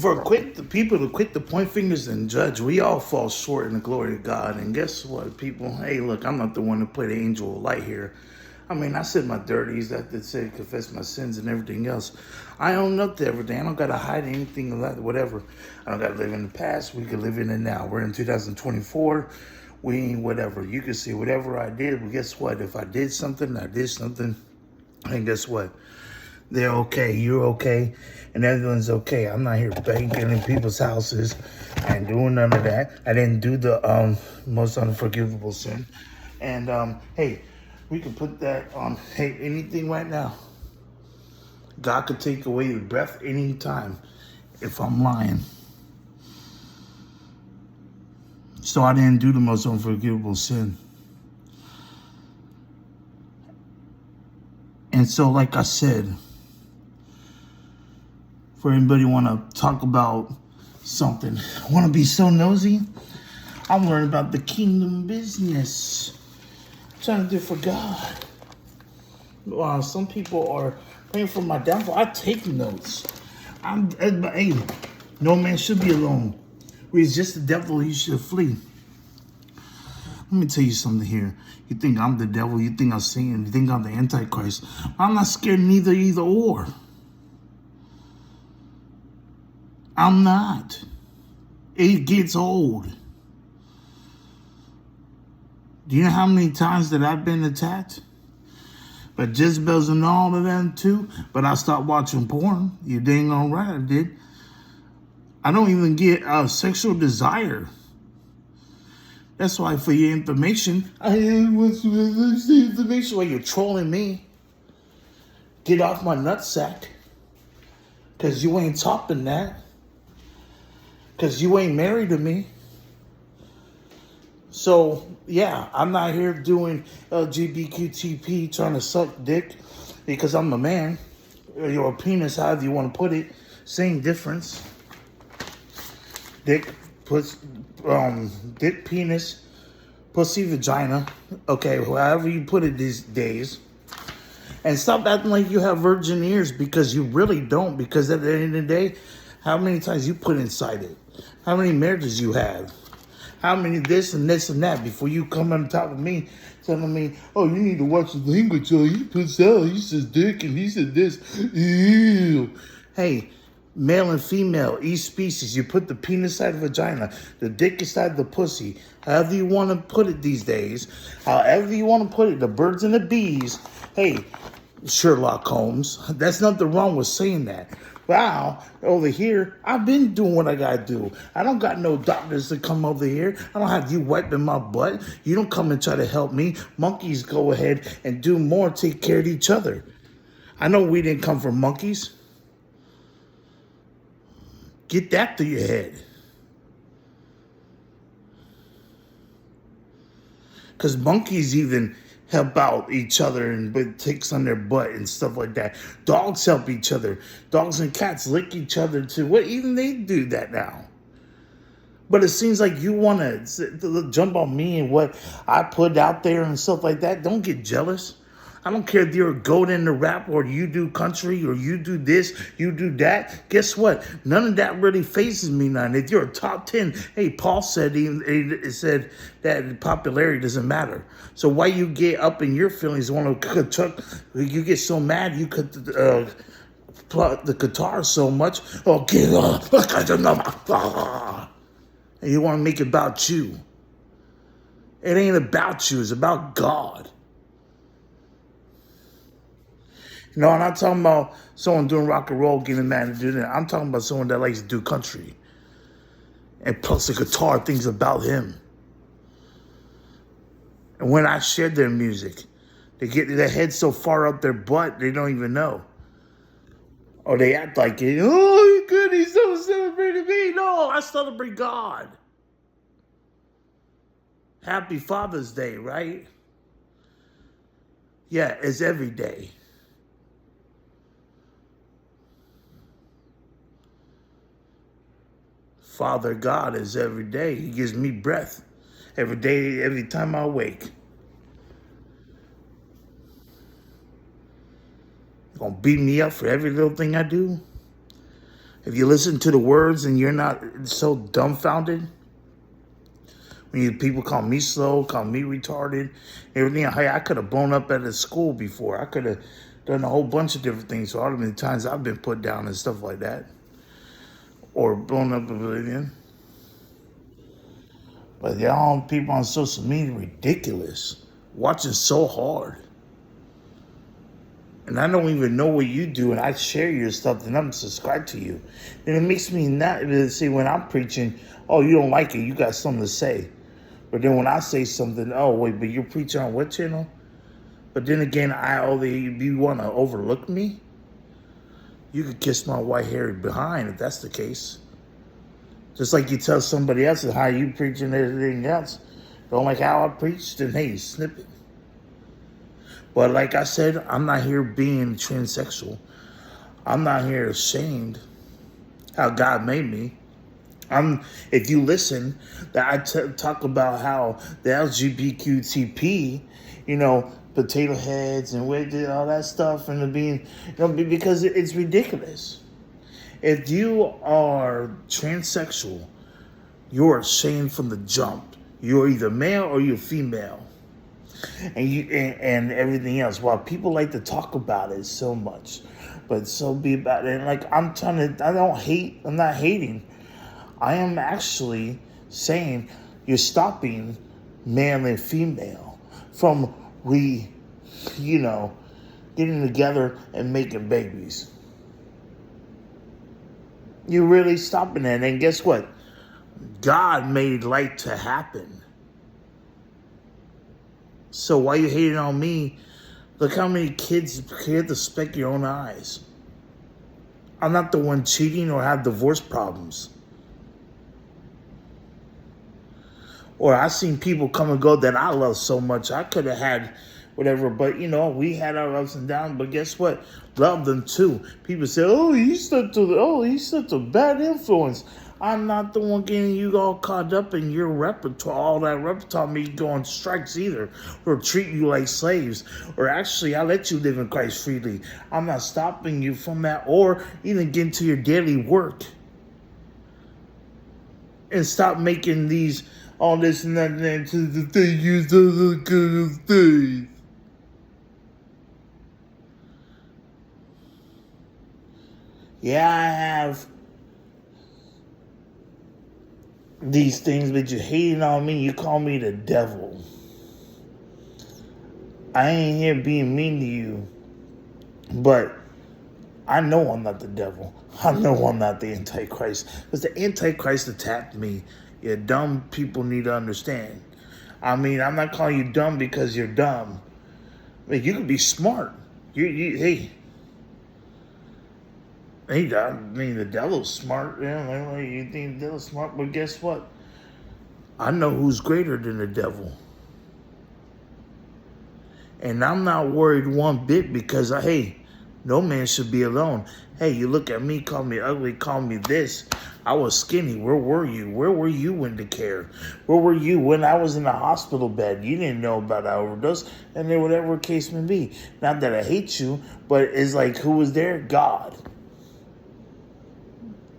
the people to quit the point fingers and judge, we all fall short in the glory of God. And guess what, people? Hey, look, I'm not the one to play the angel of light here. I mean, I said my dirties, I did say confess my sins and everything else. I own up to everything. I don't gotta hide anything of that, whatever. I don't gotta live in the past. We can live in it now. We're in 2024. We ain't whatever. You can see whatever I did, but guess what? If I did something, and guess what? They're okay, you're okay, and everyone's okay. I'm not here banking in people's houses. I ain't doing none of that. I didn't do the most unforgivable sin. And hey, we can put that on anything right now. God could take away your breath anytime if I'm lying. So I didn't do the most unforgivable sin. And so, like I said, for anybody want to talk about something, want to be so nosy, I'm learning about the kingdom business. I'm trying to do it for God. Wow, some people are praying for my downfall. I take notes. Hey, no man should be alone. Resist the devil, he should flee. Let me tell you something here. You think I'm the devil, you think I'm Satan, you think I'm the Antichrist. I'm not scared neither, either or. I'm not. It gets old. Do you know how many times that I've been attacked? But Jezebel's and all of them too. But I stopped watching porn. You dang all right, I did. I don't even get a sexual desire. That's why, for your information, I want the information while you're trolling me. Get off my nutsack. Because you ain't topping that. Because you ain't married to me. So, yeah, I'm not here doing LGBTQTP trying to suck dick because I'm a man. Or a penis, however you want to put it. Same difference. Dick, dick, penis, pussy, vagina. Okay, however you put it these days. And stop acting like you have virgin ears because you really don't. Because at the end of the day, how many times you put inside it? How many marriages you have? How many this and this and that before you come on top of me telling me, oh, you need to watch the language. Oh, he puts out, he says dick and he said this. Ew. Hey, male and female, each species, you put the penis inside the vagina, the dick inside the pussy, however you want to put it these days, however you want to put it, the birds and the bees. Hey, Sherlock Holmes, that's nothing wrong with saying that. Wow, over here, I've been doing what I gotta do. I don't got no doctors to come over here. I don't have you wiping my butt. You don't come and try to help me. Monkeys go ahead and do more, take care of each other. I know we didn't come from monkeys. Get that through your head. Because monkeys even help out each other and put ticks on their butt and stuff like that. Dogs help each other. Dogs and cats lick each other too. What, even they do that now. But it seems like you want to jump on me and what I put out there and stuff like that. Don't get jealous. I don't care if you're a goat in the rap or you do country or you do this, you do that. Guess what? None of that really phases me none. If you're a top 10, hey, Paul said he said that popularity doesn't matter. So why you get up in your feelings, want to you get so mad you cut the guitar so much. Oh, get up. And you want to make it about you. It ain't about you. It's about God. No, I'm not talking about someone doing rock and roll, getting mad and doing that. I'm talking about someone that likes to do country. And plus the guitar, things about him. And when I share their music, they get their head so far up their butt, they don't even know. Or they act like it. Oh, he's good, he's so celebrating me. No, I celebrate God. Happy Father's Day, right? Yeah, it's every day. Father God is every day. He gives me breath every day, every time I wake. You're gonna beat me up for every little thing I do? If you listen to the words and you're not so dumbfounded, people call me slow, call me retarded, everything. Hey, I could have blown up at a school before. I could have done a whole bunch of different things. So all the times I've been put down and stuff like that, or blown up oblivion. But y'all people on social media ridiculous, watching so hard. And I don't even know what you do, and I share your stuff, and I'm subscribed to you. And it makes me not see when I'm preaching, oh, you don't like it, you got something to say. But then when I say something, oh, wait, but you're preaching on what channel? But then again, you want to overlook me? You could kiss my white hairy behind if that's the case. Just like you tell somebody else how you preach and everything else. Don't like how I preach, then hey, snip it. But like I said, I'm not here being transsexual. I'm not here ashamed how God made me. If you listen, that I talk about how the LGBTQTP, potato heads and all that stuff, and being, because it's ridiculous. If you are transsexual, you're ashamed from the jump. You're either male or you're female. And everything else. While people like to talk about it so much, but so be about it. And like I don't hate. I'm not hating. I am actually saying you're stopping male and female from getting together and making babies. You're really stopping that. And guess what? God made light to happen. So why you hating on me? Look how many kids have to speck your own eyes. I'm not the one cheating or have divorce problems. Or I've seen people come and go that I love so much. I could have had whatever, but we had our ups and downs. But guess what? Love them too. People say, "Oh, he's such a bad influence." I'm not the one getting you all caught up in your repertoire, all that repertoire, me go on strikes either, or treat you like slaves, or actually I let you live in Christ freely. I'm not stopping you from that, or even get into your daily work. And stop making all this and that and to the thing you so good of things. Yeah, I have these things, but you're hating on me. You call me the devil. I ain't here being mean to you, but I know I'm not the devil. I know I'm not the Antichrist, because the Antichrist attacked me. Yeah, dumb people need to understand. I mean, I'm not calling you dumb because you're dumb. I mean, you can be smart. Hey, I mean, the devil's smart. Yeah, you think the devil's smart, but guess what? I know who's greater than the devil. And I'm not worried one bit because, no man should be alone. Hey, you look at me, call me ugly, call me this. I was skinny. Where were you? Where were you when the care? Where were you when I was in the hospital bed? You didn't know about that overdose. And then whatever case may be. Not that I hate you, but it's like, who was there? God.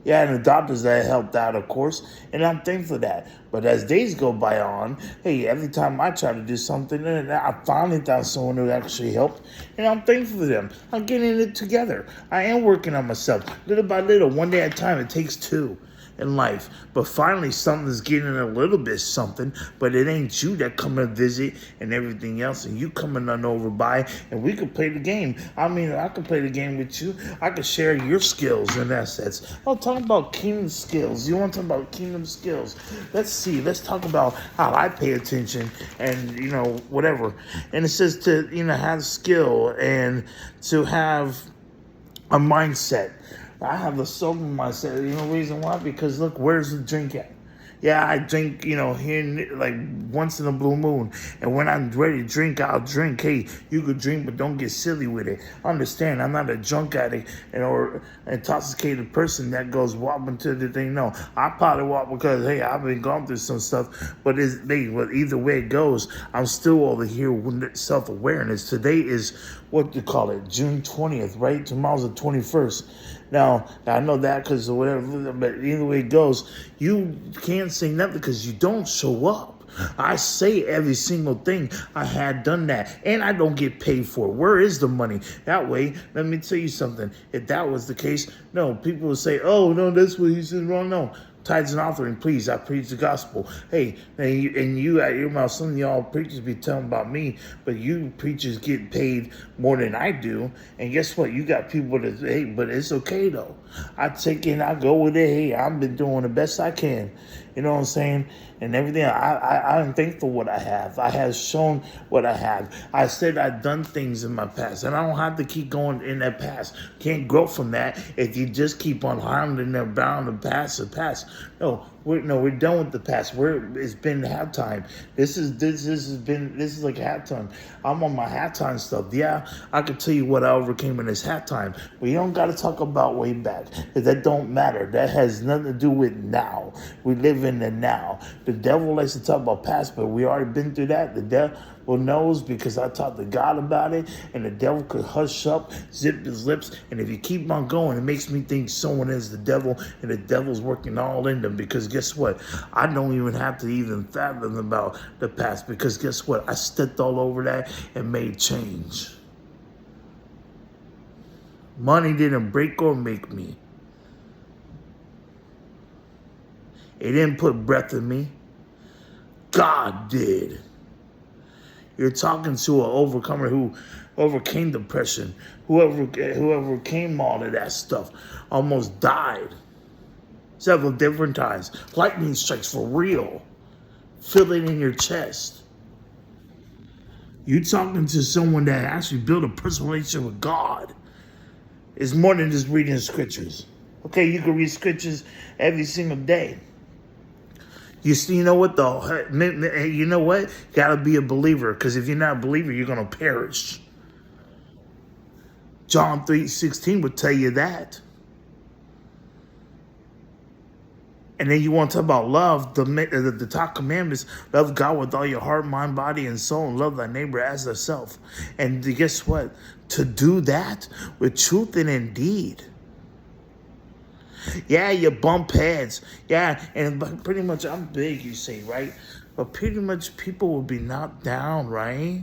Yeah, and the doctors that helped out, of course, and I'm thankful for that. But as days go by on, hey, every time I try to do something, and I finally found someone who actually helped, and I'm thankful for them. I'm getting it together. I am working on myself, little by little, one day at a time. It takes two in life. But finally, something's getting a little bit something, but it ain't you that come and visit and everything else, and you coming on over by, and we could play the game. I mean, I could play the game with you. I could share your skills and assets. I'll talk about kingdom skills. You want to talk about kingdom skills? Let's see. Let's talk about how I pay attention and, whatever. And it says to, have skill and to have a mindset. I have a sober mindset. Reason why? Because look, where's the drink at? Yeah, I drink, here like once in a blue moon. And when I'm ready to drink, I'll drink. Hey, you could drink, but don't get silly with it. Understand, I'm not a drunk addict or intoxicated person that goes whopping to the thing. No, I probably walk because, hey, I've been going through some stuff. But either way it goes, I'm still over here with self-awareness. Today is, what do you call it, June 20th, right? Tomorrow's the 21st. Now, I know that because of whatever, but either way it goes, you can't say nothing because you don't show up. I say every single thing. I had done that, and I don't get paid for it. Where is the money? That way, let me tell you something. If that was the case, no, people would say, oh, no, that's what he said wrong. No. Tithes and offering, please. I preach the gospel. Hey, and you at your mouth, some of y'all preachers be telling about me, but you preachers get paid more than I do. And guess what? You got people that, hey, but it's okay though. I take it and I go with it. Hey, I've been doing the best I can. You know what I'm saying? And everything. I'm thankful what I have. I have shown what I have. I said I've done things in my past, and I don't have to keep going in that past. Can't grow from that if you just keep on harming and bound the past. No, we're done with the past. It's been halftime. This is like halftime. I'm on my halftime stuff. Yeah, I can tell you what I overcame in this halftime. But you don't got to talk about way back. That don't matter. That has nothing to do with now. We live in the now. The devil likes to talk about past, but we already been through that. The devil knows because I talked to God about it, and the devil could hush up, zip his lips, and if you keep on going, it makes me think someone is the devil, and the devil's working all in them, because guess what? I don't even have to even fathom about the past, because guess what? I stepped all over that and made change. Money didn't break or make me. It didn't put breath in me. God did. You're talking to an overcomer who overcame depression, whoever came all of that stuff, almost died several different times. Lightning strikes for real. Feel it in your chest. You're talking to someone that actually built a personal relationship with God. It's more than just reading scriptures. Okay, you can read scriptures every single day. You know what though? You know what? You gotta be a believer, because if you're not a believer, you're gonna perish. John 3:16 would tell you that. And then you want to talk about love, the top commandments: love God with all your heart, mind, body, and soul, and love thy neighbor as thyself. And guess what? To do that with truth and in deed. Yeah, you bump heads. Yeah, and pretty much I'm big, you say, right? But pretty much people will be knocked down, right?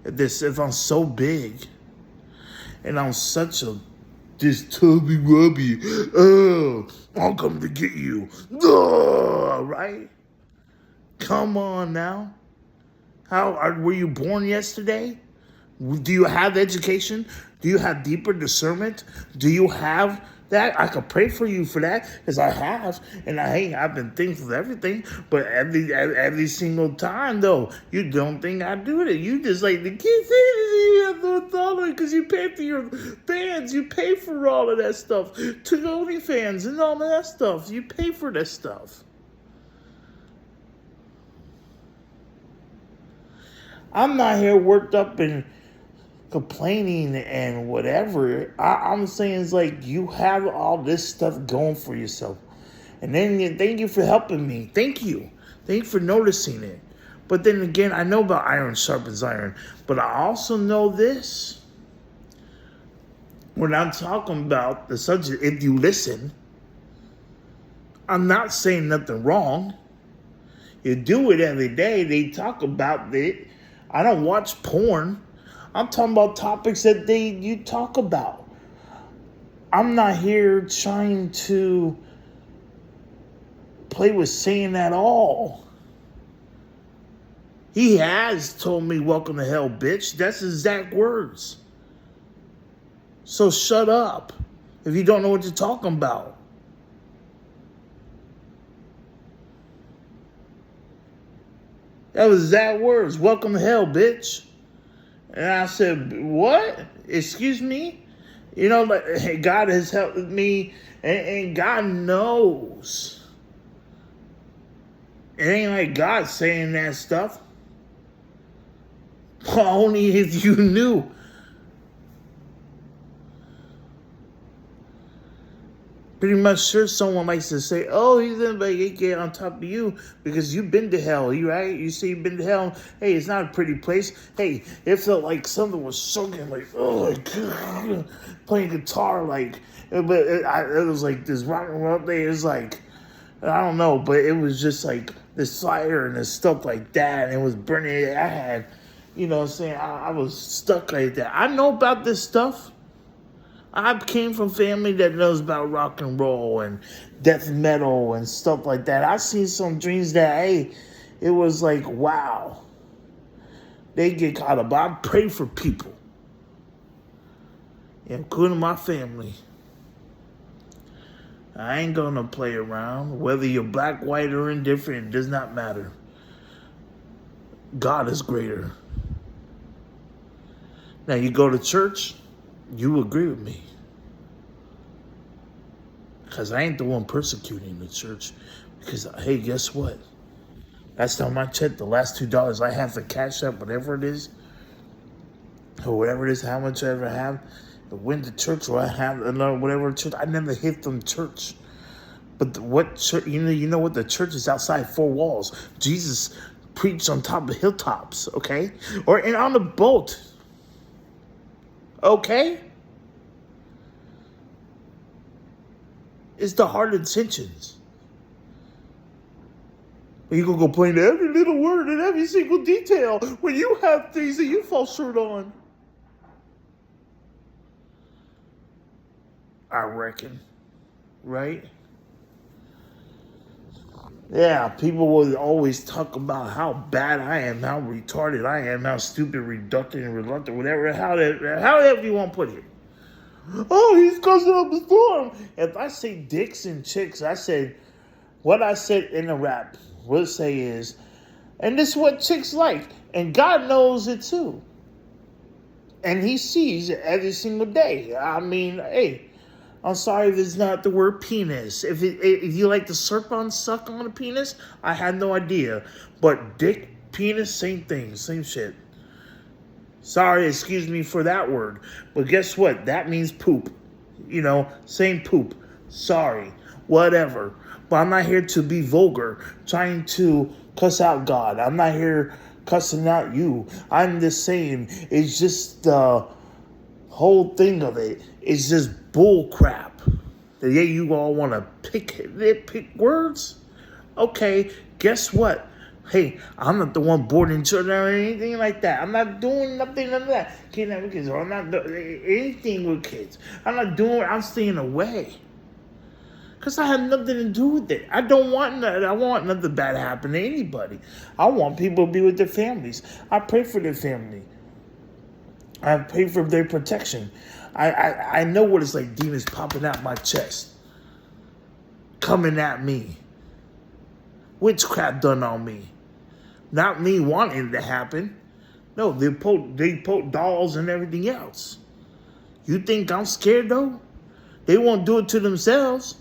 If I'm so big and I'm such a this tubby rubby, I'm coming to get you, right? Come on now. Were you born yesterday? Do you have education? Do you have deeper discernment? Do you have that? I could pray for you for that, because I have, and I've been thankful for everything. But every single time though, you don't think I do it. You just like the kids say you have no thought because you pay for your fans, you pay for all of that stuff, to OnlyFans and all of that stuff. You pay for that stuff. I'm not here worked up and complaining and whatever. I'm saying it's like you have all this stuff going for yourself. And then thank you for helping me. Thank you. Thank you for noticing it. But then again, I know about iron sharpens iron. But I also know this. When I'm talking about the subject, if you listen, I'm not saying nothing wrong. You do it every day. They talk about it. I don't watch porn. I'm talking about topics that you talk about. I'm not here trying to play with Satan at all. He has told me, welcome to hell, bitch. That's his exact words. So shut up if you don't know what you're talking about. That was exact words. Welcome to hell, bitch. And I said, what? Excuse me? You know, like, God has helped me, and God knows. It ain't like God saying that stuff. Only if you knew. 'Cause Pretty much sure someone likes to say, oh, he's going to get on top of you because you've been to hell, you right? You say you've been to hell. Hey, it's not a pretty place. Hey, it felt like something was soaking, like, oh, like, playing guitar, like, but it was like this rock and roll thing. It was like, I don't know, but it was just like this fire and this stuff like that, and it was burning. I had, you know what I'm saying, I was stuck like that. I know about this stuff. I came from family that knows about rock and roll and death metal and stuff like that. I seen some dreams that, hey, it was like, wow. They get caught up. I pray for people, including my family. I ain't gonna play around. Whether you're black, white, or indifferent, it does not matter. God is greater. Now, you go to church, you agree with me. Because I ain't the one persecuting the church. Because, hey, guess what? Last time I checked, the last $2 I have for Cash App, whatever it is, or whatever it is, how much I ever have, to win the church, or I have another whatever church, I never hit them church. But what church? You know what? The church is outside four walls. Jesus preached on top of hilltops, okay, and on the boat, okay. It's the hard intentions. You gonna complain to every little word and every single detail when you have things that you fall short on. I reckon, right? Yeah, people will always talk about how bad I am, how retarded I am, how stupid, reductive, and reluctant, whatever, however you want to put it. Oh, he's causing up a storm. If I say dicks and chicks, I said, what I said in the rap, we'll say is, and this is what chicks like, and God knows it too. And he sees it every single day. I mean, hey, I'm sorry if it's not the word penis. If you like the sharpens suck on a penis, I had no idea. But dick, penis, same thing, same shit. Sorry, excuse me for that word. But guess what? That means poop. You know, same poop. Sorry. Whatever. But I'm not here to be vulgar, trying to cuss out God. I'm not here cussing out you. I'm just saying, it's just the whole thing of it. It's just bull crap. That yeah, you all want to pick words? Okay, guess what? Hey, I'm not the one boarding children or anything like that. I'm not doing nothing like that. Kidnapping kids, or I'm not doing anything with kids. I'm staying away. Because I have nothing to do with it. I want nothing bad to happen to anybody. I want people to be with their families. I pray for their family. I pray for their protection. I know what it's like, demons popping out my chest. Coming at me. Witchcraft done on me. Not me wanting it to happen. No, they poke dolls and everything else. You think I'm scared though? They won't do it to themselves.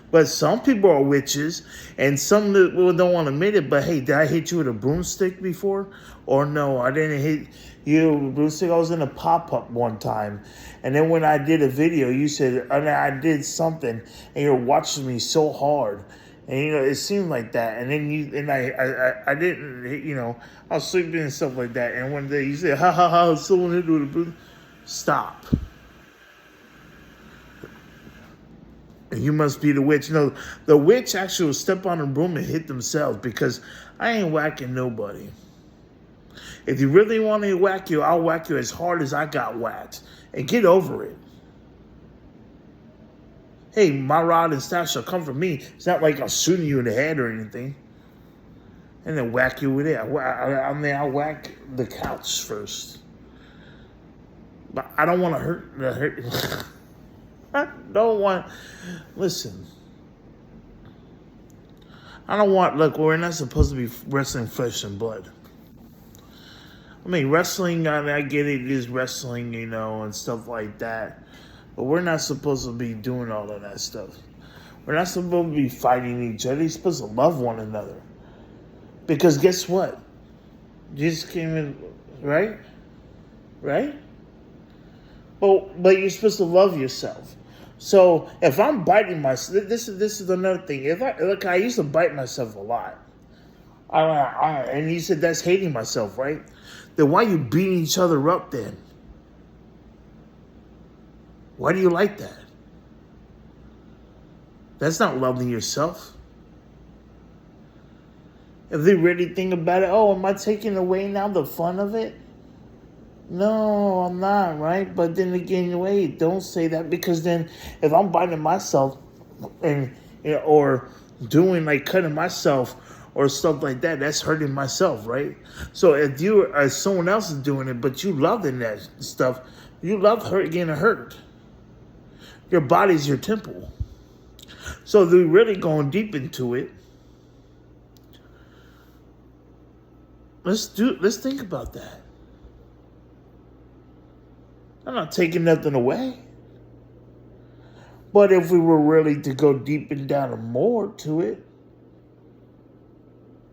But some people are witches, and some people don't want to admit it. But hey, did I hit you with a broomstick before? Or no, I didn't hit you with a broomstick. I was in a pop-up one time. And then when I did a video, you said, I did something, and you're watching me so hard. And, you know, it seemed like that. And then I didn't, you know, I was sleeping and stuff like that. And one day you said, ha, ha, ha, someone hit with a broom. Stop. And you must be the witch. No, the witch actually will step on a broom and hit themselves because I ain't whacking nobody. If you really want me to whack you, I'll whack you as hard as I got whacked. And get over it. Hey, my rod and staff shall come from me. It's not like I'm shooting you in the head or anything. And then whack you with it. I'll whack the couch first. But I don't want to hurt. I don't want... Listen. I don't want... Look, we're not supposed to be wrestling flesh and blood. I mean, wrestling, I get it is wrestling, you know, and stuff like that. But we're not supposed to be doing all of that stuff. We're not supposed to be fighting each other. You're supposed to love one another. Because guess what? Jesus came in, right? Right? But you're supposed to love yourself. So if I'm biting myself, this is another thing. If I used to bite myself a lot. And you said that's hating myself, right? Then why are you beating each other up then? Why do you like that? That's not loving yourself. If they really think about it, oh, am I taking away now the fun of it? No, I'm not, right? But then again, wait, don't say that, because then if I'm biting myself and or doing like cutting myself or stuff like that, that's hurting myself, right? So if you as someone else is doing it, but you love that stuff, you love getting hurt. Your body's your temple. So they're really going deep into it. Let's think about that. I'm not taking nothing away. But if we were really to go deep and down and more to it,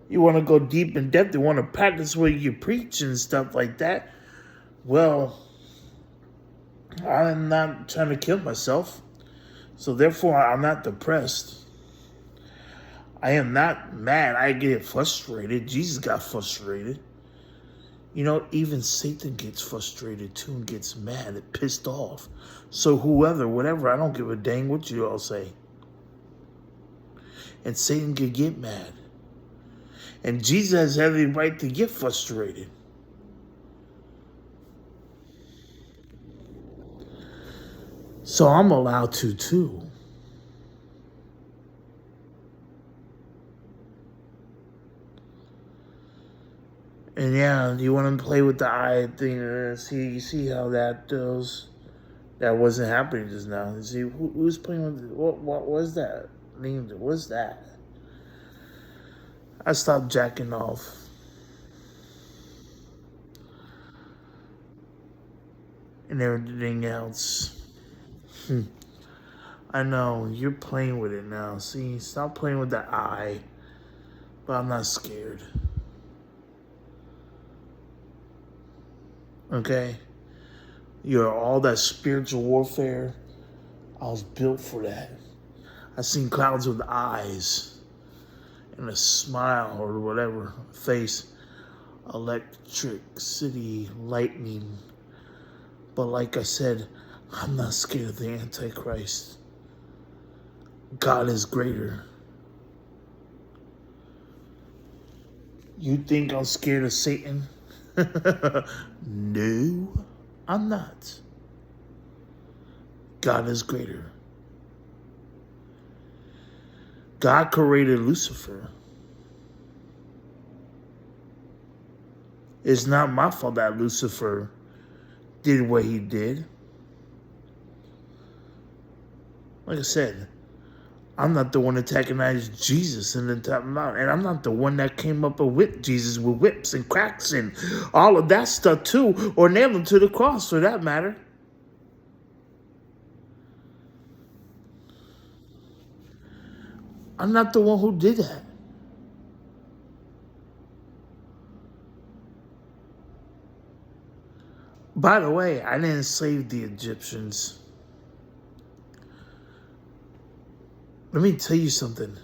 you want to go deep in depth, you want to practice what you preach and stuff like that, well, I'm not trying to kill myself. So therefore, I'm not depressed. I am not mad. I get frustrated. Jesus got frustrated. You know, even Satan gets frustrated too and gets mad and pissed off. So whatever, I don't give a dang what you all say. And Satan can get mad. And Jesus has every right to get frustrated. So I'm allowed to too. And yeah, you want to play with the eye thing? See how that goes. That wasn't happening just now. See who's playing with what was that? What's that? I stopped jacking off. And everything else. I know you're playing with it now. See, stop playing with that eye. But I'm not scared. Okay? You're all that spiritual warfare. I was built for that. I seen clouds with eyes and a smile or whatever, face, electricity, lightning. But like I said, I'm not scared of the Antichrist. God is greater. You think I'm scared of Satan? No, I'm not. God is greater. God created Lucifer. It's not my fault that Lucifer did what he did. Like I said, I'm not the one attacking Jesus and I'm not the one that came up and whipped Jesus with whips and cracks and all of that stuff too, or nailed him to the cross for that matter. I'm not the one who did that. By the way, I didn't enslave the Egyptians. Let me tell you something.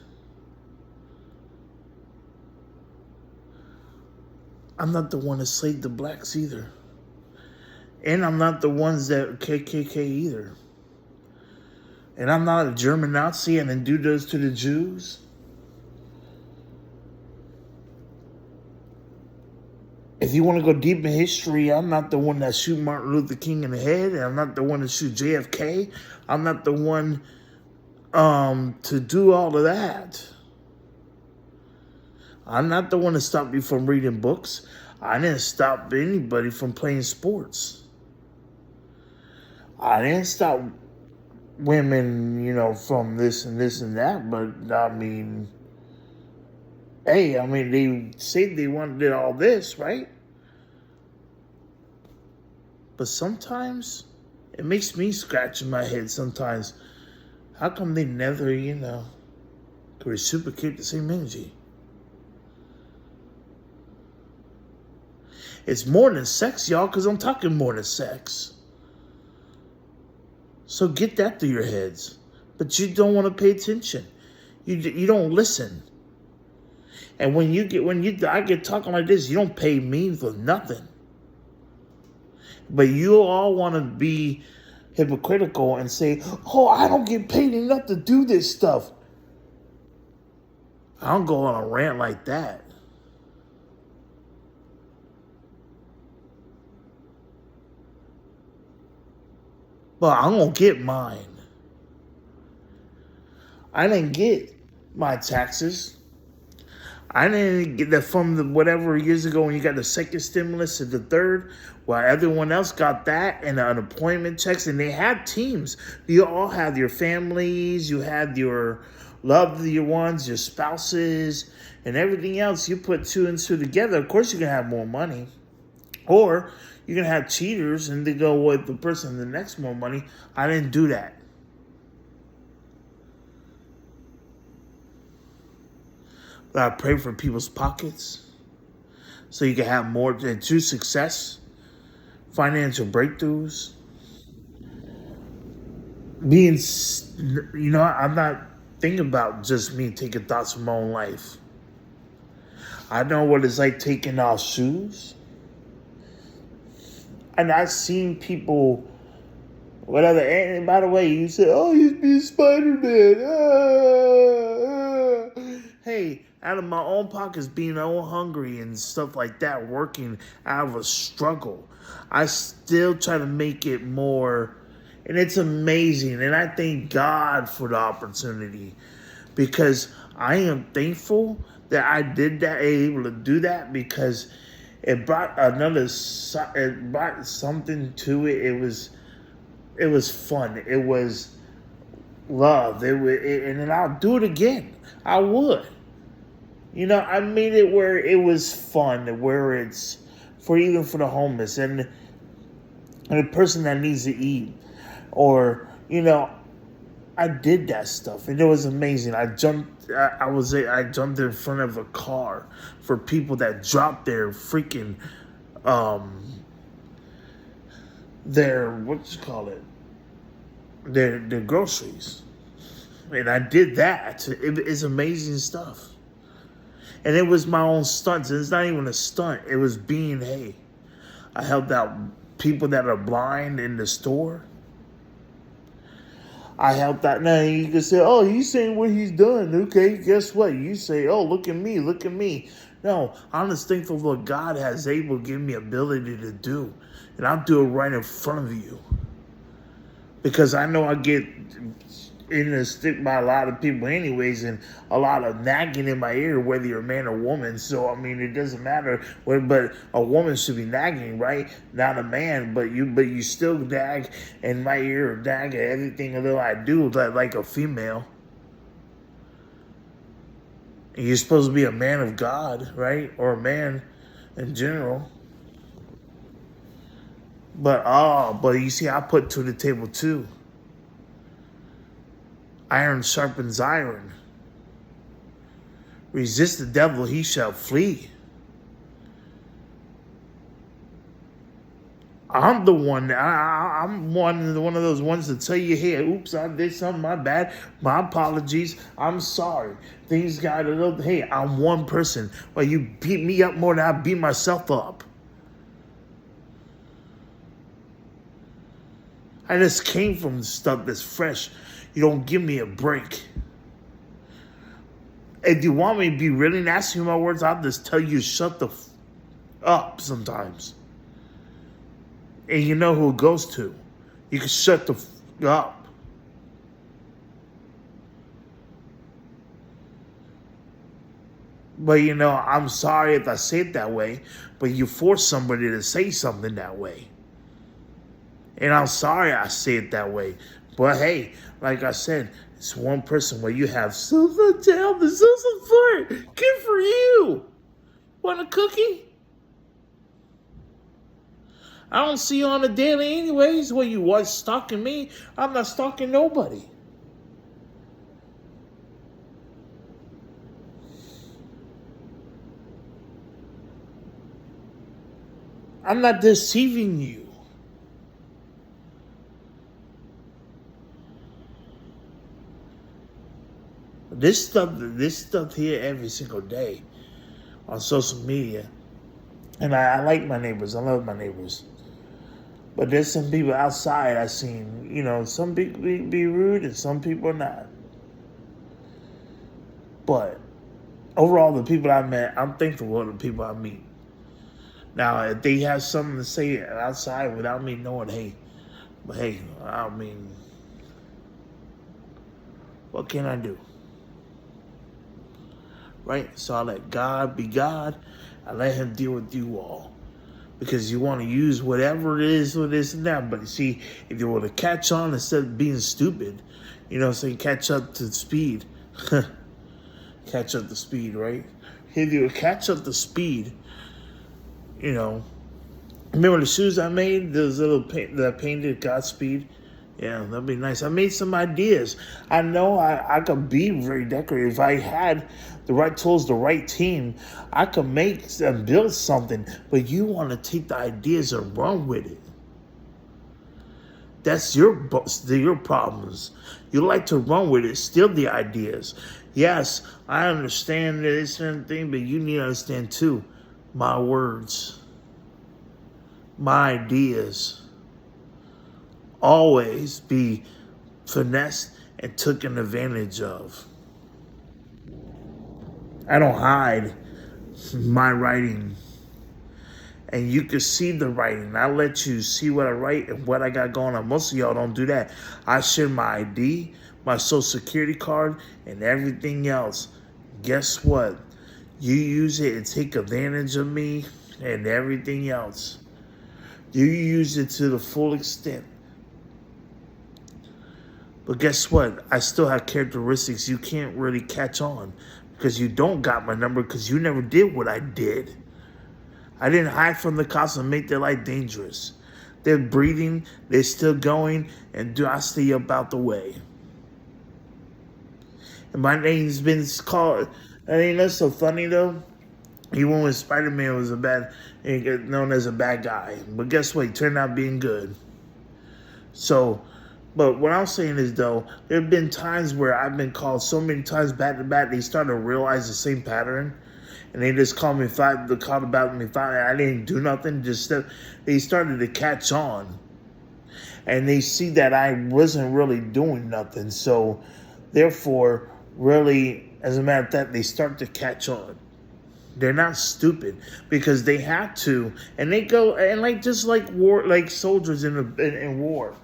I'm not the one that enslaved the blacks either. And I'm not the ones that KKK either. And I'm not a German Nazi and then do those to the Jews. If you want to go deep in history, I'm not the one that shoot Martin Luther King in the head. And I'm not the one that shoot JFK. I'm not the one to do all of that. I'm not the one to stop you from reading books. I didn't stop anybody from playing sports. I didn't stop women, from this and this and that. But, they say they wanted all this, right? But sometimes it makes me scratch in my head sometimes. How come they never, could reciprocate the same energy? It's more than sex, y'all, because I'm talking more than sex. So get that through your heads. But you don't want to pay attention. You don't listen. And I get talking like this, you don't pay me for nothing. But you all want to be hypocritical and say, "Oh, I don't get paid enough to do this stuff." I don't go on a rant like that. But I'm gonna get mine. I didn't get my taxes. I didn't get that from the whatever years ago when you got the second stimulus and the third. While everyone else got that and the unemployment checks, and they had teams. You all had your families, you had your loved ones, your spouses, and everything else. You put two and two together. Of course, you're gonna have more money, or you're gonna have cheaters and they go with the person that next more money. I didn't do that. But I pray for people's pockets so you can have more than true success, financial breakthroughs. I'm not thinking about just me taking thoughts from my own life. I know what it's like taking off shoes. And I've seen people, whatever. And by the way, you say, "Oh, he's being Spider-Man." Hey, out of my own pockets, being all hungry and stuff like that, working out of a struggle, I still try to make it more. And it's amazing. And I thank God for the opportunity because I am thankful that I did that, able to do that, because it brought it brought something to it. It was fun. It was love. And then I'll do it again. I would. I made it where it was fun, where it's even for the homeless and the person that needs to eat. Or, I did that stuff and it was amazing. I jumped in front of a car for people that dropped their freaking their groceries. And I did that. It's amazing stuff. And it was my own stunts. It's not even a stunt. It was hey, I helped out people that are blind in the store. I helped out. Now you can say, "Oh, he's saying what he's done." Okay, guess what? You say, "Oh, look at me, look at me." No, I'm just thankful for what God has able to give me ability to do. And I'll do it right in front of you. Because I know I get in the stick by a lot of people anyways, and a lot of nagging in my ear, whether you're a man or woman. So it doesn't matter. But a woman should be nagging, right? Not a man. But you still nag in my ear, or nag at everything that I do, like a female. And you're supposed to be a man of God, right? Or a man in general. But you see, I put to the table too. Iron sharpens iron. Resist the devil, he shall flee. I'm the one. I'm one of those ones that tell you, "Hey, oops, I did something. My bad. My apologies. I'm sorry. Things got a little." Hey, I'm one person. Well, you beat me up more than I beat myself up. I just came from stuff that's fresh. You don't give me a break. If you want me to be really nasty with my words, I'll just tell you shut the up sometimes. And you know who it goes to. You can shut the up. But I'm sorry if I say it that way, but you force somebody to say something that way. And I'm sorry I say it that way. But hey, like I said, it's one person where you have so much help and so support. Good for you. Want a cookie? I don't see you on a daily anyways. Well, you was stalking me. I'm not stalking nobody. I'm not deceiving you. this stuff here every single day on social media. And I like my neighbors. I love my neighbors. But there's some people outside I seen, some people be rude and some people are not. But overall, the people I met, I'm thankful for the people I meet. Now, if they have something to say outside without me knowing, I mean, what can I do? Right? So I let God be God. I let him deal with you all. Because you want to use whatever it is for this and that. But you see, if you want to catch on instead of being stupid, catch up to speed. Catch up to speed, right? If you catch up to speed, remember the shoes I made? Those little that I painted Godspeed? Yeah, that'd be nice. I made some ideas. I know I could be very decorative. If I had the right tools, the right team, I could make and build something. But you want to take the ideas and run with it. That's your problems. You like to run with it, steal the ideas. Yes, I understand this certain thing, but you need to understand too, my words, my ideas, always be finessed and taken advantage of. I don't hide my writing. And you can see the writing. I let you see what I write and what I got going on. Most of y'all don't do that. I share my ID, my social security card, and everything else. Guess what? You use it and take advantage of me and everything else. You use it to the full extent. But guess what? I still have characteristics you can't really catch on because you don't got my number because you never did what I did. I didn't hide from the cops and make their life dangerous. They're breathing, they're still going, and do I stay up out the way? And my name's been called. I mean, that's so funny though. Even when Spider-Man was known as a bad guy, but guess what? He turned out being good. So, but what I'm saying is though, there have been times where I've been called so many times back to back. They started to realize the same pattern. And they just called me called about me. I didn't do nothing. They started to catch on, and they see that I wasn't really doing nothing. So, therefore, really, as a matter of fact, they start to catch on. They're not stupid because they have to, and they go and just like war, like soldiers in war.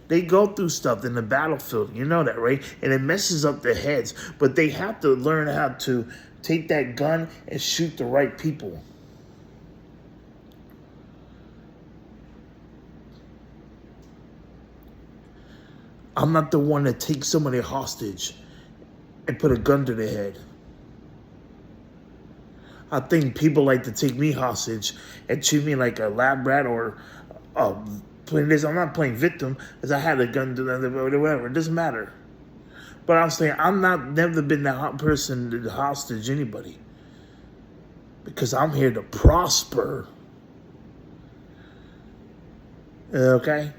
They go through stuff in the battlefield. You know that, right? And it messes up their heads. But they have to learn how to take that gun and shoot the right people. I'm not the one that takes somebody hostage and put a gun to their head. I think people like to take me hostage and treat me like a lab rat or playing this. I'm not playing victim because I had a gun to whatever. It doesn't matter. But I'm saying never been that hot person to hostage anybody. Because I'm here to prosper. Okay?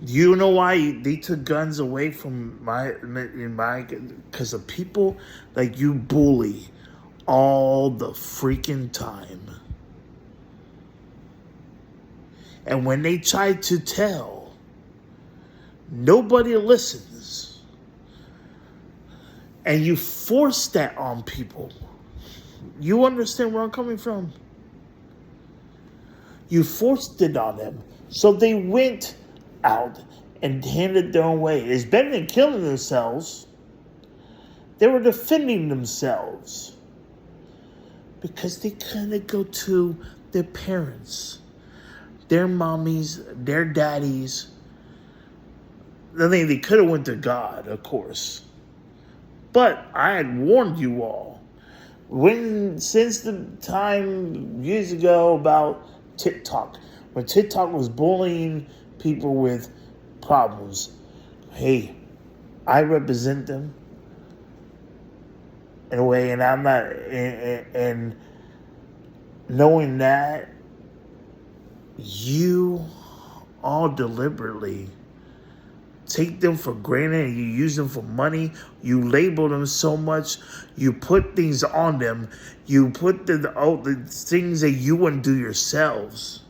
You know why they took guns away from my because of people like you bully all the freaking time. And when they try to tell, nobody listens. And you force that on people. You understand where I'm coming from? You forced it on them. So they went out and handed their own way. It's better than killing themselves. They were defending themselves. Because they couldn't go to their parents, their mommies, their daddies. I think they could have went to God, of course. But I had warned you all. Since the time years ago about TikTok, when TikTok was bullying people with problems, hey, I represent them in a way, and I'm not, and knowing that you all deliberately take them for granted and you use them for money. You label them so much. You put things on them. You put the things that you wouldn't do yourselves.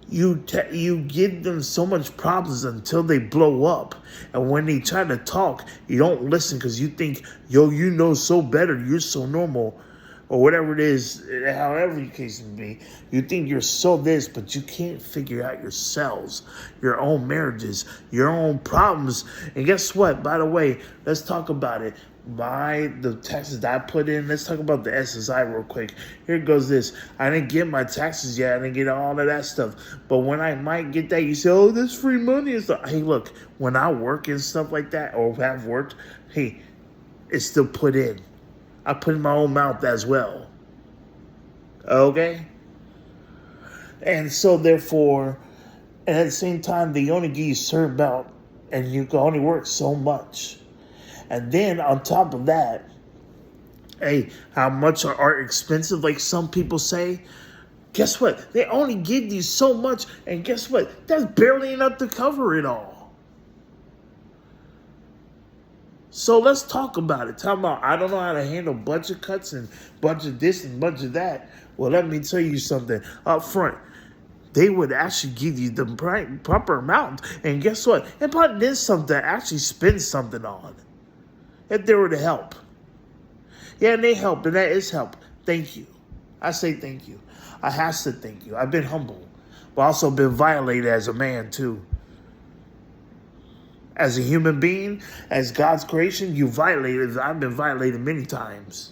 You give them so much problems until they blow up. And when they try to talk, you don't listen because you think, yo, you know so better. You're so normal. Or whatever it is, however the case may be. You think you're so this, but you can't figure out yourselves, your own marriages, your own problems. And guess what? By the way, let's talk about it. The taxes that I put in, let's talk about the SSI real quick. Here goes this. I didn't get my taxes yet. I didn't get all of that stuff. But when I might get that, you say, oh, that's free money and stuff. Hey, look, when I work and stuff like that, or have worked, hey, it's still put in. I put in my own mouth as well. Okay? And so therefore, and at the same time, they only give you a certain amount and you can only work so much. And then on top of that, hey, how much are expensive, like some people say? Guess what? They only give you so much, and guess what? That's barely enough to cover it all. So let's talk about it. Talk about, I don't know how to handle budget cuts and budget this and budget that. Well, let me tell you something up front. They would actually give you the proper amount. And guess what? And probably then something to actually spend something on. If they were to help. Yeah, and they help, and that is help. Thank you. I say thank you. I have to thank you. I've been humble, but also been violated as a man too. As a human being, as God's creation, you violated. I've been violated many times.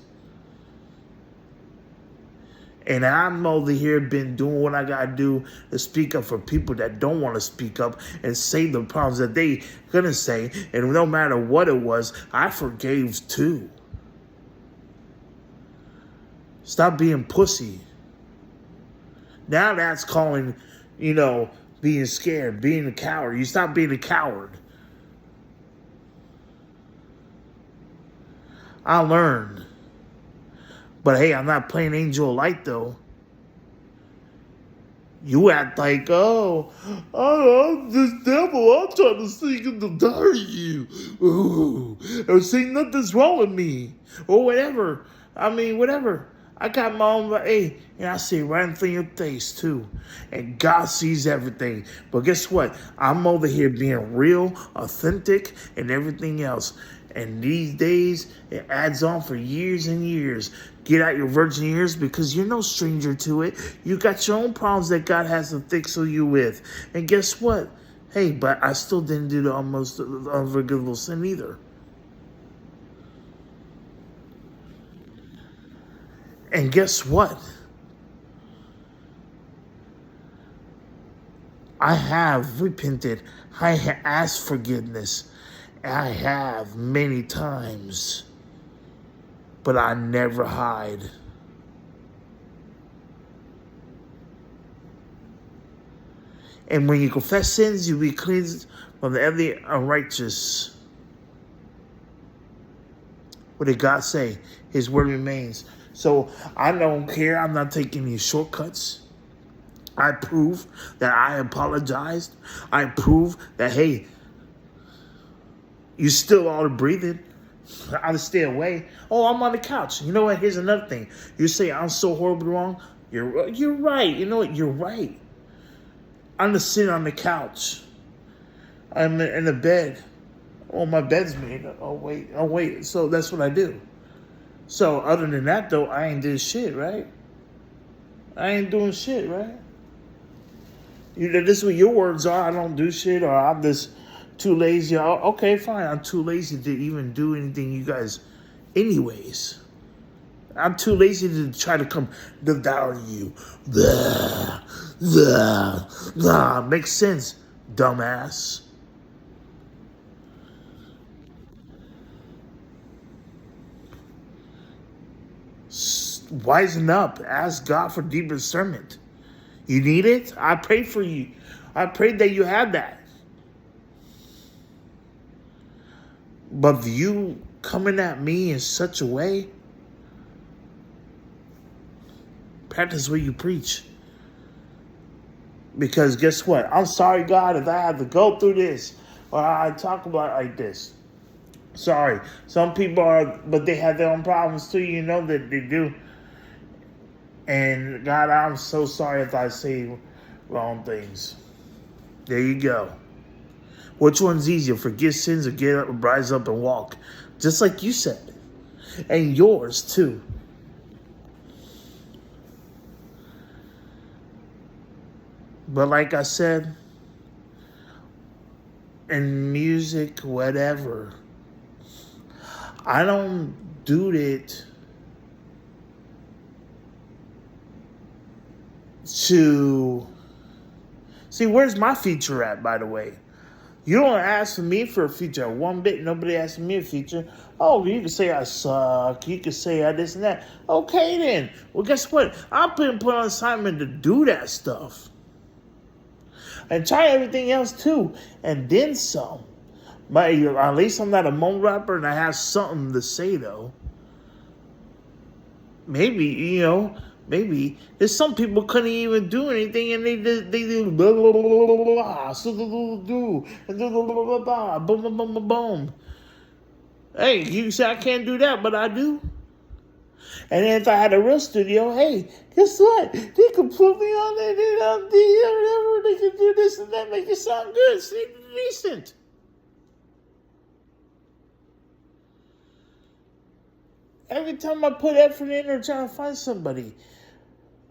And I'm over here been doing what I got to do to speak up for people that don't want to speak up and say the problems that they gonna say. And no matter what it was, I forgave too. Stop being pussy. Now that's calling, being scared, being a coward. You stop being a coward. I learned. But hey, I'm not playing angel light though. You act like, I'm this devil. I'm trying to sing in the dark you. Ooh. Or say nothing's wrong with me. Or whatever. I mean, whatever. I got my own, and I see it right in front of your face too. And God sees everything. But guess what? I'm over here being real, authentic, and everything else. And these days, it adds on for years and years. Get out your virgin years because you're no stranger to it. You got your own problems that God has to fix you with. And guess what? Hey, but I still didn't do the almost unforgivable sin either. And guess what? I have repented. I have asked forgiveness. I have many times. But I never hide. And when you confess sins, you'll be cleansed from every unrighteous. What did God say? His word remains. So I don't care. I'm not taking any shortcuts. I prove that I apologized. I prove that, hey, you still are breathing. I'll stay away. Oh, I'm on the couch. You know what? Here's another thing. You say I'm so horribly wrong. You're right. You know what? You're right. I'm just sitting on the couch. I'm in the bed. Oh, my bed's made. Oh, wait. So that's what I do. So other than that, though, I ain't did shit, right? I ain't doing shit, right? This is what your words are. I don't do shit, or I'm just too lazy. Okay, fine. I'm too lazy to even do anything you guys anyways. I'm too lazy to try to come devour you. Blah, blah, blah. Makes sense, dumbass. Wisen up. Ask God for deep discernment. You need it? I pray for you. I pray that you have that. But you coming at me in such a way, practice what you preach. Because guess what? I'm sorry, God, if I had to go through this or I talk about it like this. Sorry. Some people are, but they have their own problems too. You know that they do. And God, I'm so sorry if I say wrong things. There you go. Which one's easier? Forgive sins or get up, rise up and walk? Just like you said. And yours too. But like I said, in music, whatever, I don't do it to... See, where's my feature at, by the way? You don't ask me for a feature one bit. Nobody asks me a feature. Oh, you can say I suck. You can say I this and that. Okay, then. Well, guess what? I've been put on assignment to do that stuff. And try everything else, too. And then some. But at least I'm not a mumble rapper and I have something to say, though. Maybe, maybe there's some people couldn't even do anything and they do blah blah blah blah blah blah, do and blah blah blah blah, boom boom boom boom boom. Hey, you say I can't do that, but I do. And then if I had a real studio, hey, guess what? They could put me on there, they could do this and that, make it sound good, see, decent. Every time I put effort in or trying to find somebody,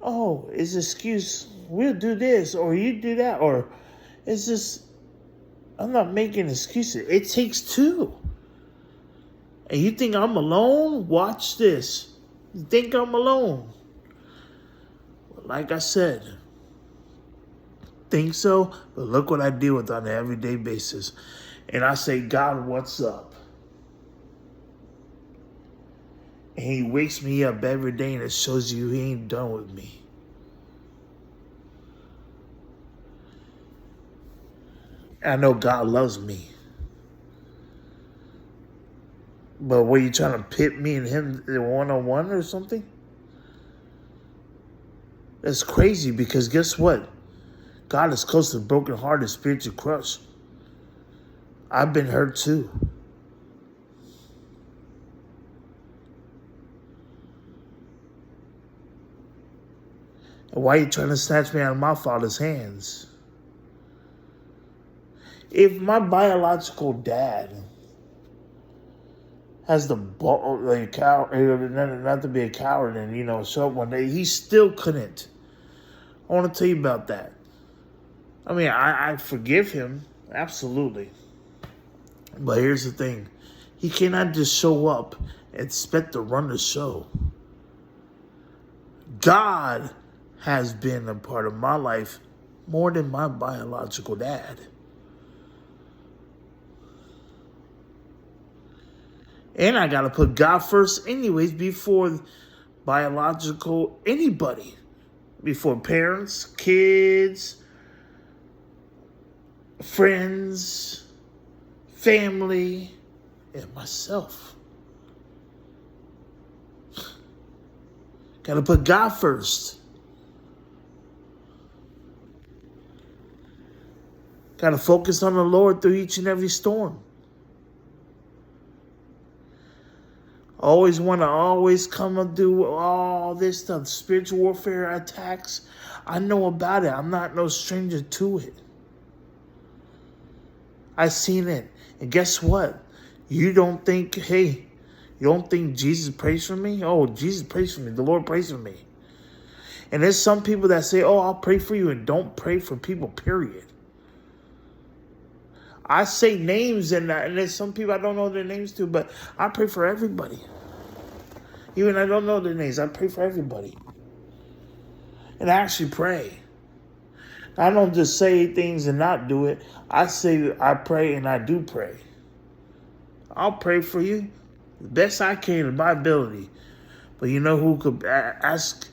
oh, it's an excuse. We'll do this or you do that. Or it's just, I'm not making excuses. It takes two. And you think I'm alone? Watch this. You think I'm alone? Like I said, think so, but look what I deal with on an everyday basis. And I say, God, what's up? And he wakes me up every day and it shows you he ain't done with me. I know God loves me. But were you trying to pit me and him one-on-one or something? That's crazy because guess what? God is close to the broken-hearted, spiritually crushed. I've been hurt too. And why are you trying to snatch me out of my Father's hands? If my biological dad has the ball, like not to be a coward and show up one day, he still couldn't. I want to tell you about that. I mean, I forgive him, absolutely. But here's the thing. He cannot just show up and expect to run the show. God has been a part of my life more than my biological dad. And I got to put God first anyways before biological anybody. Before parents, kids, friends, family, and myself. Got to put God first. Got to focus on the Lord through each and every storm. Always want to come and do all this stuff. Spiritual warfare attacks. I know about it. I'm not no stranger to it. I seen it. And guess what? You don't think Jesus prays for me? Oh, Jesus prays for me. The Lord prays for me. And there's some people that say, oh, I'll pray for you, and don't pray for people, period. I say names, and there's some people I don't know their names too, but I pray for everybody. Even I don't know their names, I pray for everybody. And I actually pray. I don't just say things and not do it. I say I pray and I do pray. I'll pray for you the best I can in my ability. But you know who could ask?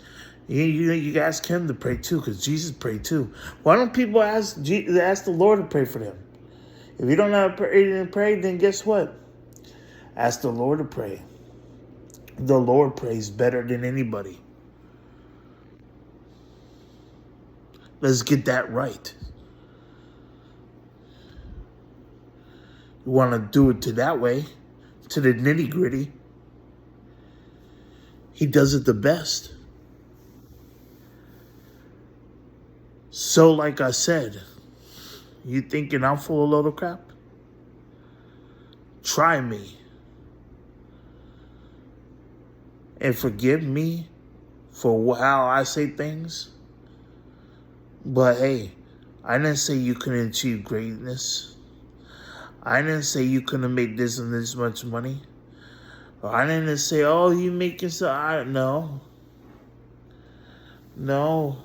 You can ask him to pray too, because Jesus prayed too. Why don't people ask the Lord to pray for them? If you don't know how to pray, then guess what? Ask the Lord to pray. The Lord prays better than anybody. Let's get that right. You want to do it to that way, to the nitty gritty. He does it the best. So, like I said, you thinking I'm full of load of crap? Try me. And forgive me for how I say things. But hey, I didn't say you couldn't achieve greatness. I didn't say you couldn't make this and this much money. Or I didn't say, oh, you making so. No. No.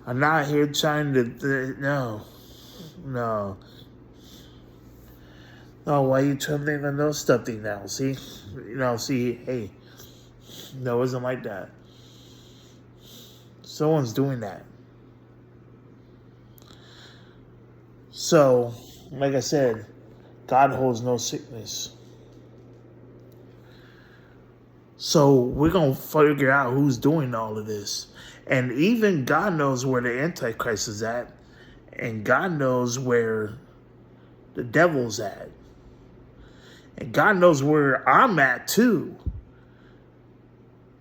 I'm not here trying to. No. No. Oh, why you trembling on those stuff thing now? See? See, hey. No, it wasn't like that. Someone's doing that. So, like I said, God holds no sickness. So we're going to figure out who's doing all of this. And even God knows where the Antichrist is at. And God knows where the devil's at. And God knows where I'm at too.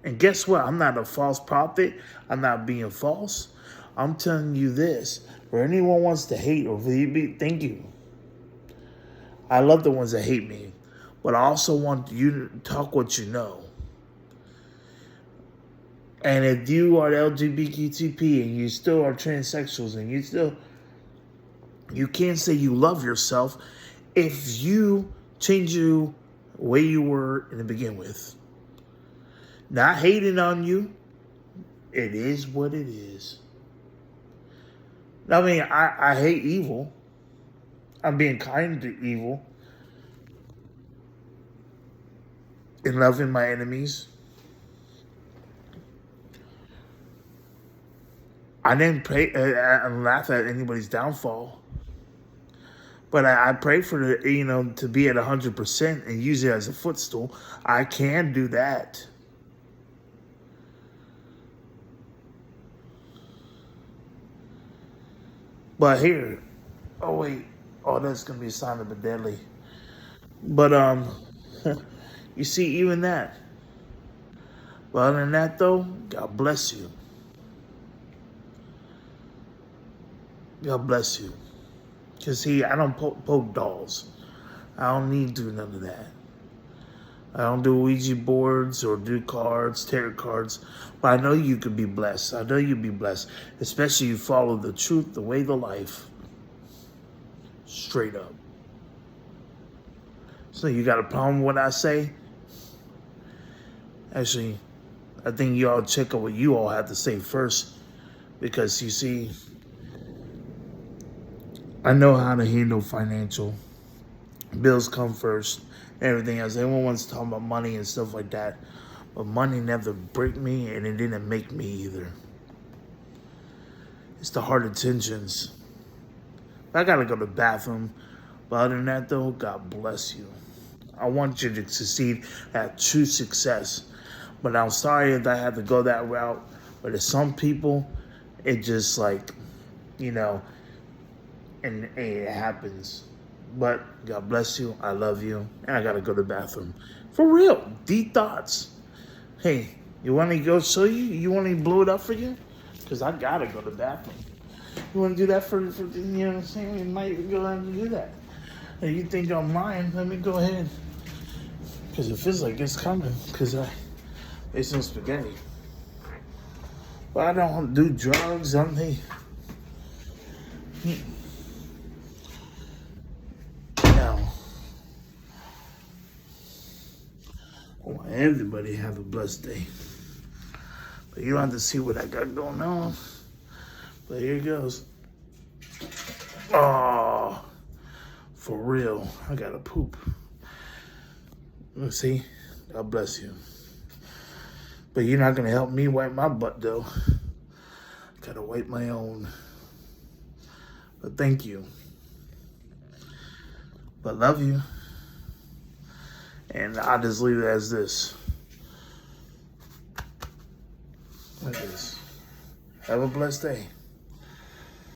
And guess what? I'm not a false prophet. I'm not being false. I'm telling you this. For anyone wants to hate or thank you. I love the ones that hate me. But I also want you to talk what you know. And if you are LGBTP and you still are transsexuals and you can't say you love yourself if you change the way you were in the begin with. Not hating on you. It is what it is. I mean, I hate evil. I'm being kind to evil. And loving my enemies. I didn't pray and laugh at anybody's downfall. But I pray for to be at 100% and use it as a footstool. I can do that. But here, oh wait, that's gonna be a sign of a deadly. But you see, even that. But other than that, though, God bless you. God bless you. Because see, I don't poke dolls. I don't need to do none of that. I don't do Ouija boards or do cards, tarot cards. But I know you could be blessed. I know you'd be blessed. Especially if you follow the truth, the way, the life. Straight up. So you got a problem with what I say? Actually, I think you all check out what you all have to say first. Because you see, I know how to handle financial. Bills come first. Everything else. Everyone wants to talk about money and stuff like that. But money never break me and it didn't make me either. It's the hard intentions. I gotta go to the bathroom. But other than that though, God bless you. I want you to succeed at true success. But I'm sorry if I had to go that route. But to some people, it just like, and it happens. But God bless you. I love you. And I got to go to the bathroom. For real. Deep thoughts. Hey, you want to go show you? You want me to blow it up for you? Because I got to go to the bathroom. You want to do that for you know what I'm saying? We might go ahead and do that. If you think I'm lying, let me go ahead. Because it feels like it's coming. Because I ate some spaghetti. But I don't do drugs. Everybody have a blessed day. But you don't have to see what I got going on. But here it goes. Oh, for real. I gotta poop. Let's see. God bless you. But you're not gonna help me wipe my butt though. Gotta wipe my own. But thank you. But love you. And I'll just leave it as this. Like this. Have a blessed day.